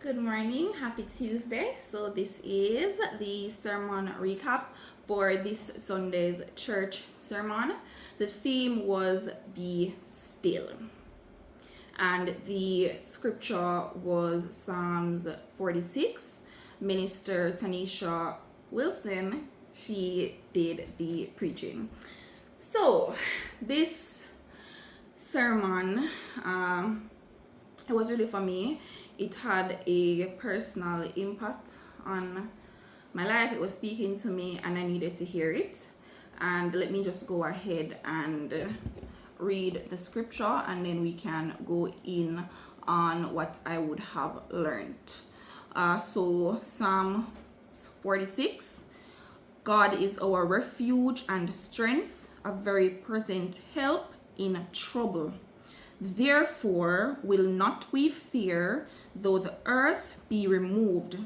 Good morning, happy Tuesday. So, this is the sermon recap for this Sunday's church sermon. The theme was Be Still, and the scripture was Psalms 46. Minister Tanisha Wilson, she did the preaching. So, this sermon, it was really for me. It had a personal impact on my life. It was speaking to me and I needed to hear it. And let me just go ahead and read the scripture and then we can go in on what I would have learned. So Psalm 46, God is our refuge and strength, a very present help in trouble. Therefore will not we fear, though the earth be removed,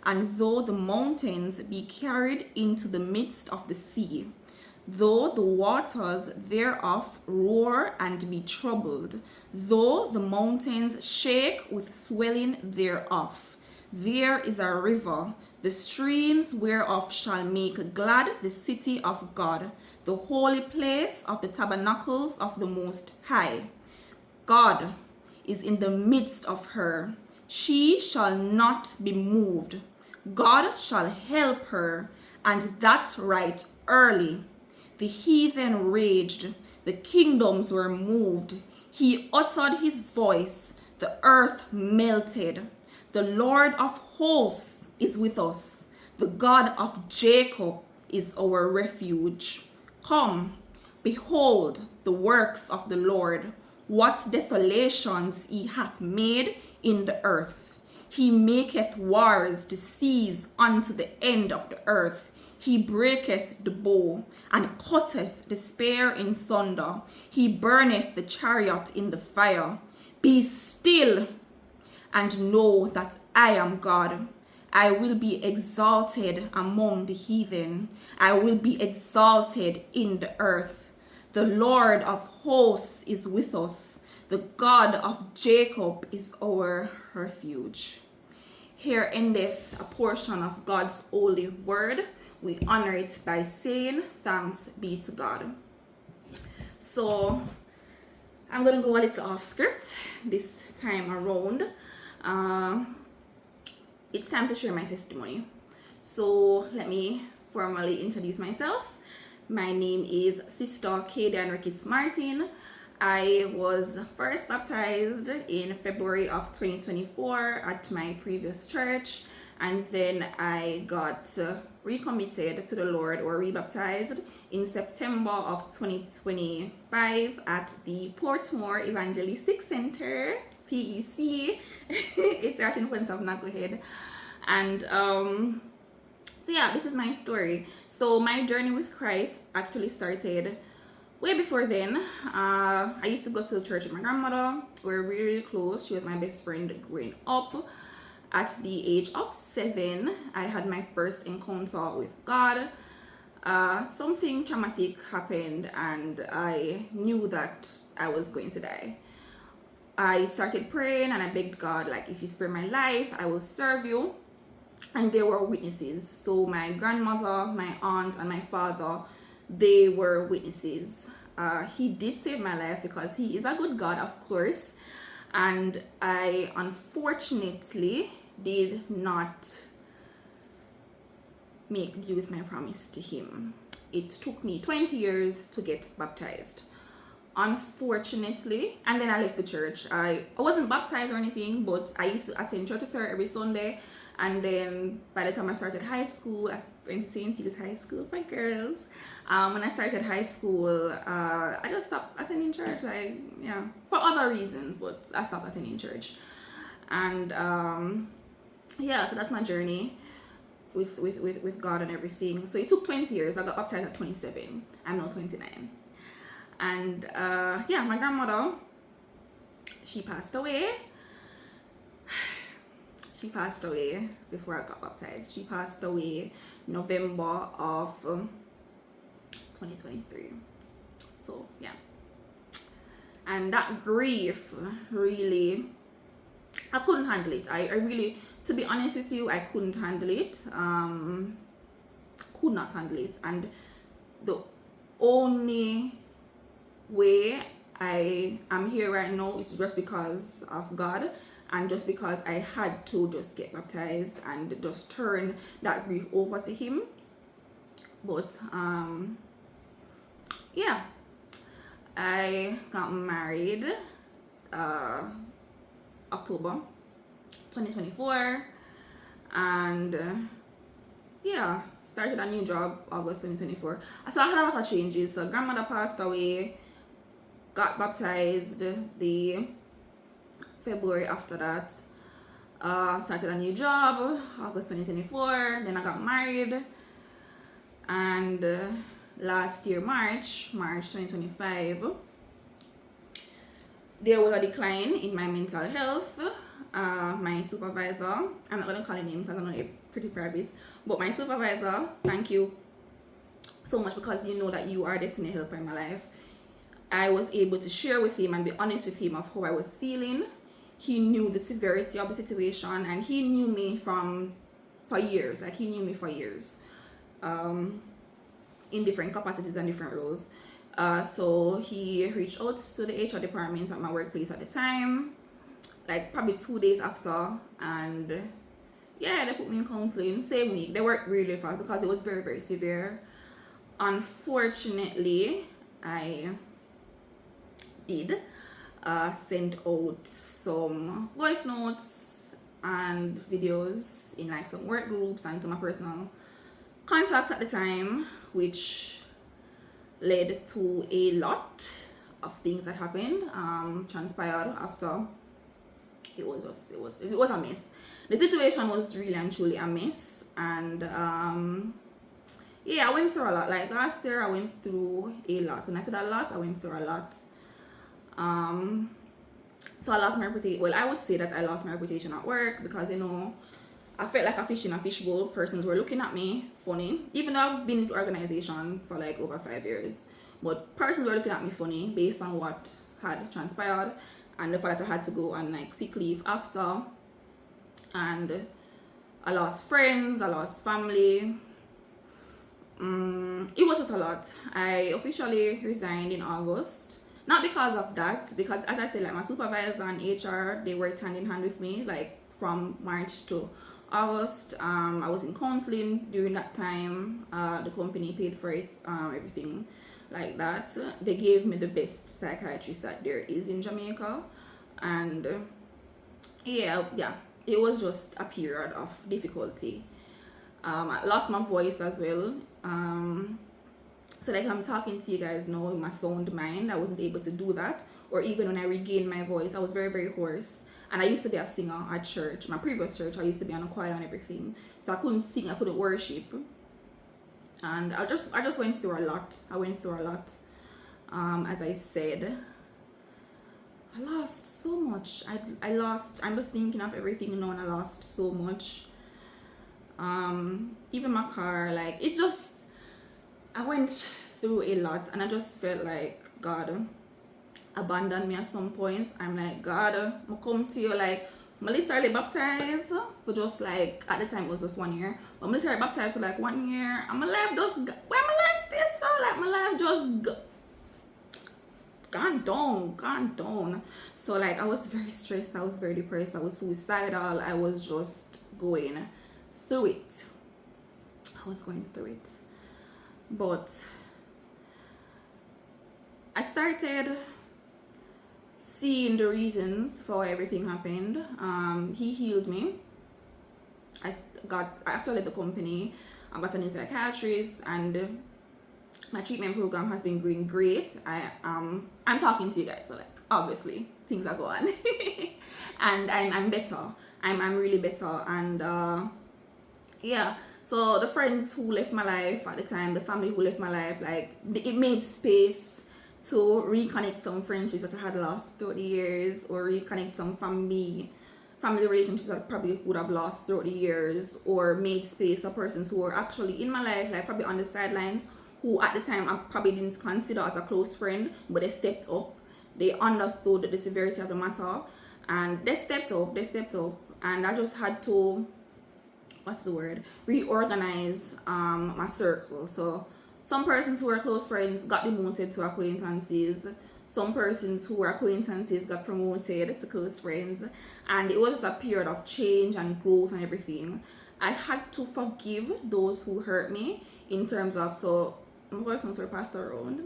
and though the mountains be carried into the midst of the sea, though the waters thereof roar and be troubled, though the mountains shake with swelling thereof. There is a river, the streams whereof shall make glad the city of God, the holy place of the tabernacles of the Most High. God is in the midst of her. She shall not be moved. God shall help her, and that right early. The heathen raged, the kingdoms were moved. He uttered his voice, the earth melted. The Lord of hosts is with us. The God of Jacob is our refuge. Come, behold the works of the Lord, what desolations he hath made in the earth. He maketh wars to cease unto the end of the earth. He breaketh the bow, and cutteth the spear in sunder. He burneth the chariot in the fire. Be still, and know that I am God. I will be exalted among the heathen. I will be exalted in the earth. The Lord of hosts is with us. The God of Jacob is our refuge. Here endeth a portion of God's holy word. We honor it by saying, thanks be to God. So, I'm going to go a little off script this time around. It's time to share my testimony. So, let me formally introduce myself. My name is Sister Ricketts-Martin. I was first baptized in February of 2024 at my previous church, and then I got recommitted to the Lord or rebaptized in September of 2025 at the Portmore Evangelistic Center, PEC. It's right in front of Knucklehead. And so yeah, this is my story. So my journey with Christ actually started way before then. I used to go to church with my grandmother. We were really close. She was my best friend growing up. At the age of 7, I had my first encounter with God. Something traumatic happened and I knew that I was going to die. I started praying and I begged God, like, if you spare my life, I will serve you. And there were witnesses. So my grandmother, my aunt, and my father, they were witnesses. He did save my life because he is a good God, of course. And I unfortunately did not make good with my promise to him. It took me 20 years to get baptized. Unfortunately, and then I left the church. I wasn't baptized or anything, but I used to attend church affair every Sunday. And then by the time I started high school, I went to St. Hughes High School for girls. When I started high school, I just stopped attending church, for other reasons, but I stopped attending church. And so that's my journey with God and everything. So it took 20 years. I got baptized at 27. I'm now 29. And my grandmother, she passed away. She passed away before I got baptized. She passed away November of 2023. So, yeah. And that grief really I couldn't handle it. I really, to be honest with you, I couldn't handle it. Could not handle it. And the only way I am here right now is just because of God, and just because I had to just get baptized and just turn that grief over to Him. But yeah, I got married October 2024, and yeah, started a new job August 2024. So I had a lot of changes. So grandmother passed away, got baptized the February after that, started a new job August 2024, then I got married, and last year March 2025, there was a decline in my mental health. My supervisor, I'm not going to call her name because I know it's pretty private, but my supervisor, thank you so much, because you know that you are a destiny helper in my life. I was able to share with him and be honest with him of how I was feeling. He knew the severity of the situation, and he knew me for years. Like, he knew me for years, in different capacities and different roles. So he reached out to the HR department at my workplace at the time, like probably 2 days after, and yeah, they put me in counseling same week. They worked really fast because it was very, very severe. Unfortunately, I did send out some voice notes and videos in like some work groups and to my personal contacts at the time, which led to a lot of things that happened, transpired after. It was a mess. The situation was really and truly a mess, and yeah, I went through a lot. Like last year, I went through a lot. When I said a lot, I went through a lot. So I lost my reputation. Well, I would say that I lost my reputation at work because, you know, I felt like a fish in a fishbowl. Persons were looking at me funny, even though I've been in the organization for like over 5 years. But persons were looking at me funny based on what had transpired, and the fact that I had to go on like sick leave after. And I lost friends, I lost family. It was just a lot. I officially resigned in August. Not because of that, because as I said, like my supervisor and HR, they worked hand in hand with me, like from March to August. I was in counseling during that time. The company paid for it, everything like that. They gave me the best psychiatrist that there is in Jamaica, and yeah, it was just a period of difficulty. I lost my voice as well. So like I'm talking to you guys now in my sound mind, I wasn't able to do that. Or even when I regained my voice, I was very, very hoarse. And I used to be a singer at church. My previous church, I used to be on a choir and everything. So I couldn't sing, I couldn't worship. And I just went through a lot. As I said, I lost so much. I'm just thinking of everything now, and I lost so much. Even my car, like I went through a lot, and I just felt like God abandoned me at some points. I'm like, God, I come to you, like, I'm literally baptized for just like, at the time it was just 1 year, but I'm literally baptized for like 1 year, and my life just, where my life stays so, like, my life just gone down. So like, I was very stressed, I was very depressed, I was suicidal, I was just going through it. But I started seeing the reasons for why everything happened. He healed me. After I left the company, I got a new psychiatrist, and my treatment program has been going great. I'm talking to you guys, so like obviously things are going and I'm better. I'm really better, and yeah. So the friends who left my life at the time, the family who left my life, like it made space to reconnect some friendships that I had lost throughout the years, or reconnect some family relationships that I probably would have lost throughout the years, or made space for persons who were actually in my life, like probably on the sidelines, who at the time I probably didn't consider as a close friend, but they stepped up. They understood the severity of the matter, and they stepped up, and I just had to, reorganize my circle. So some persons who were close friends got demoted to acquaintances, some persons who were acquaintances got promoted to close friends, and it was just a period of change and growth and everything. I had to forgive those who hurt me, in terms of, so my voice notes were passed around.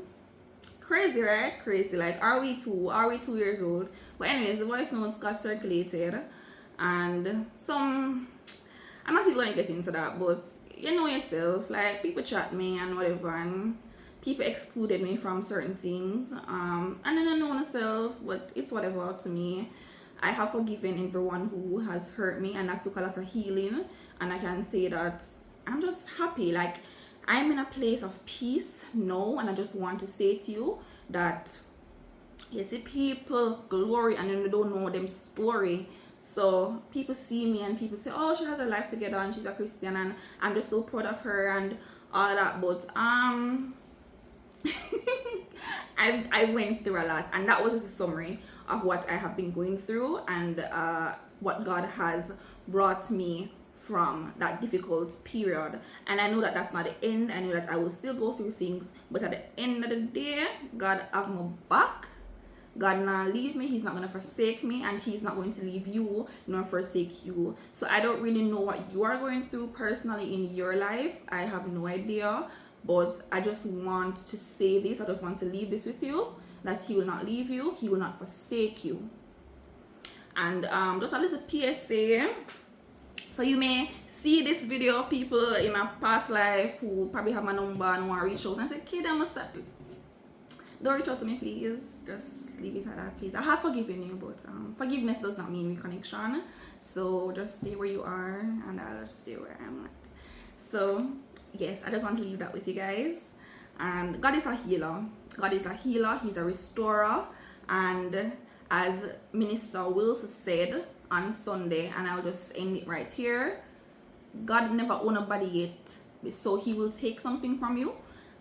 Crazy, right? Crazy. Like, are we 2 years old? But anyways, the voice notes got circulated, and some, I'm not even gonna get into that, but you know yourself, like, people chat me and whatever, and people excluded me from certain things, and then I know myself, but it's whatever to me. I have forgiven everyone who has hurt me, and that took a lot of healing, and I can say that I'm just happy. Like, I'm in a place of peace now, and I just want to say to you that, you see people glory and then they don't know them story. So people see me and people say, oh, she has her life together and she's a Christian, and I'm just so proud of her and all that. But I went through a lot, and that was just a summary of what I have been going through, and what God has brought me from that difficult period. And I know that that's not the end. I know that I will still go through things, but at the end of the day, God have my back. God not leave me. He's not going to forsake me, and he's not going to leave you nor forsake you. So I don't really know what you are going through personally in your life. I have no idea, but I just want to say this. I just want to leave this with you, that he will not leave you. He will not forsake you. And just a little PSA. So you may see this video, people in my past life who probably have my number and want to reach out and say, kid, I must start. Don't reach out to me, please. Just leave it at that, please. I have forgiven you, but forgiveness does not mean reconnection. So just stay where you are, and I'll stay where I'm at. So yes, I just want to leave that with you guys. And God is a healer. God is a healer. He's a restorer. And as Minister Wills said on Sunday, and I'll just end it right here, God never owned a body yet, so he will take something from you,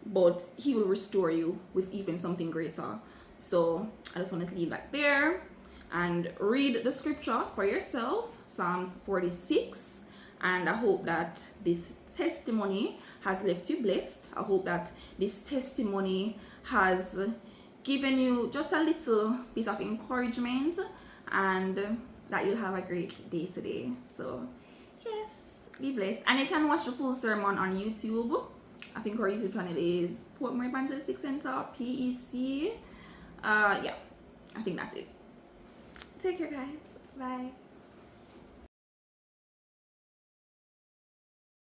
but he will restore you with even something greater. So I just wanted to leave that there, and read the scripture for yourself, Psalms 46. And I hope that this testimony has left you blessed. I hope that this testimony has given you just a little piece of encouragement, and that you'll have a great day today. So yes, be blessed. And you can watch the full sermon on YouTube. I think our YouTube channel is Portmore Evangelistic Center, PEC. Yeah, I think that's it. Take care, guys. Bye.